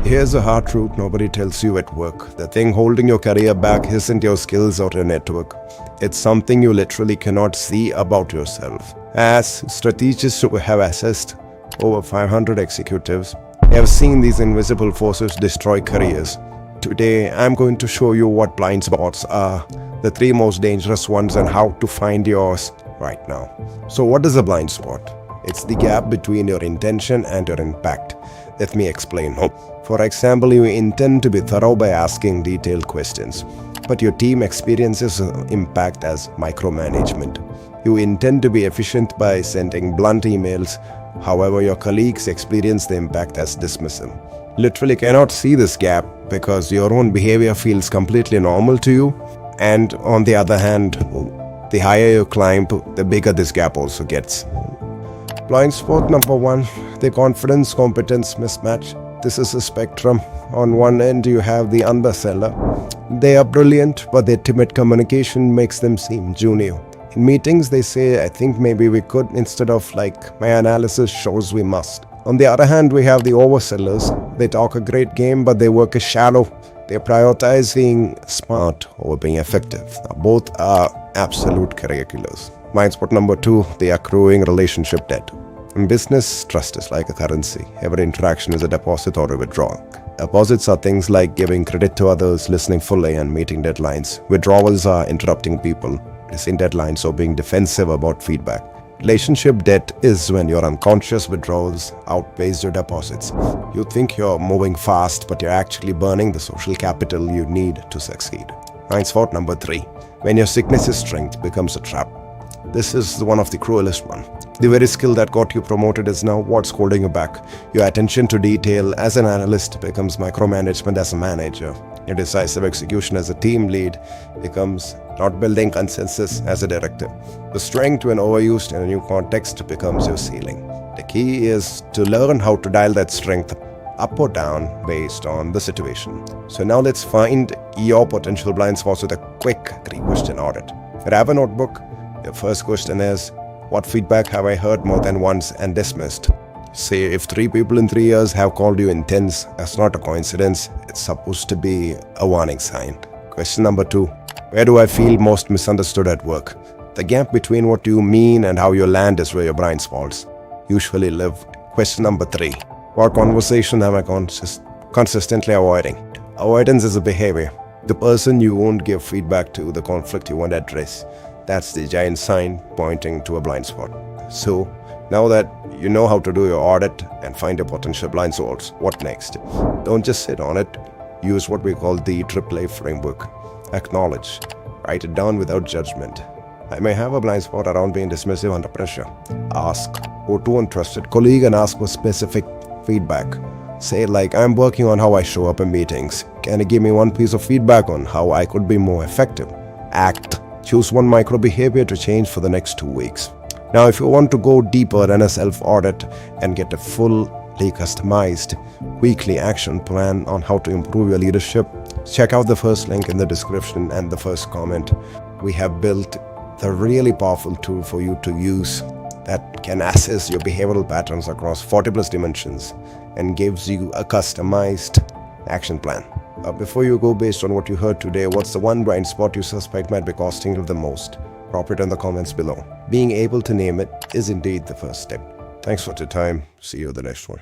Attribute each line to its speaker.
Speaker 1: Here's a hard truth nobody tells you at work. The thing holding your career back isn't your skills or your network. It's something you literally cannot see about yourself. As strategists who have assessed over 500 executives, have seen these invisible forces destroy careers. Today, I'm going to show you what blind spots are, the 3 most dangerous ones, and how to find yours right now. So what is a blind spot? It's the gap between your intention and your impact. Let me explain. For example, you intend to be thorough by asking detailed questions, but your team experiences impact as micromanagement. You intend to be efficient by sending blunt emails, however your colleagues experience the impact as dismissal. Literally cannot see this gap because your own behavior feels completely normal to you, and on the other hand, the higher you climb, the bigger this gap also gets. Blind spot number 1, the confidence-competence mismatch. This is a spectrum. On one end, you have the underseller. They are brilliant, but their timid communication makes them seem junior. In meetings, they say, I think maybe we could, instead of like, my analysis shows we must. On the other hand, we have the oversellers. They talk a great game, but their work is shallow. They prioritize being smart over being effective. Now, both are absolute career killers. Blind spot number 2, the accruing relationship debt. In business, trust is like a currency. Every interaction is a deposit or a withdrawal. Deposits are things like giving credit to others, listening fully, and meeting deadlines. Withdrawals are interrupting people, missing deadlines, or being defensive about feedback. Relationship debt is when your unconscious withdrawals outpace your deposits. You think you're moving fast, but you're actually burning the social capital you need to succeed. Blind spot number 3, when your sickness is strength becomes a trap. This is one of the cruelest one. The very skill that got you promoted is now what's holding you back. Your attention to detail as an analyst becomes micromanagement as a manager. Your decisive execution as a team lead becomes not building consensus as a director. The strength, when overused in a new context, becomes your ceiling. The key is to learn how to dial that strength up or down based on the situation. So now let's find your potential blind spots with a quick 3-question audit. Grab a notebook. Your first question is, what feedback have I heard more than once and dismissed? Say if 3 people in 3 years have called you intense, that's not a coincidence. It's supposed to be a warning sign. Question number 2, where do I feel most misunderstood at work? The gap between what you mean and how you land is where your blind spots usually live. Question number 3, what conversation am I consistently avoiding? Avoidance is a behavior. The person you won't give feedback to, the conflict you won't address. That's the giant sign pointing to a blind spot. So, now that you know how to do your audit and find your potential blind spots, what next? Don't just sit on it. Use what we call the AAA framework. Acknowledge. Write it down without judgment. I may have a blind spot around being dismissive under pressure. Ask. Go to a trusted colleague and ask for specific feedback. Say like, I'm working on how I show up in meetings. Can you give me one piece of feedback on how I could be more effective? Act. Choose one micro behavior to change for the next 2 weeks. Now, if you want to go deeper than a self-audit and get a fully customized weekly action plan on how to improve your leadership, check out the first link in the description and the first comment. We have built a really powerful tool for you to use that can assess your behavioral patterns across 40+ dimensions and gives you a customized action plan. Before you go, based on what you heard today, what's the one blind spot you suspect might be costing you the most? Drop it in the comments below. Being able to name it is indeed the first step. Thanks for your time. See you in the next one.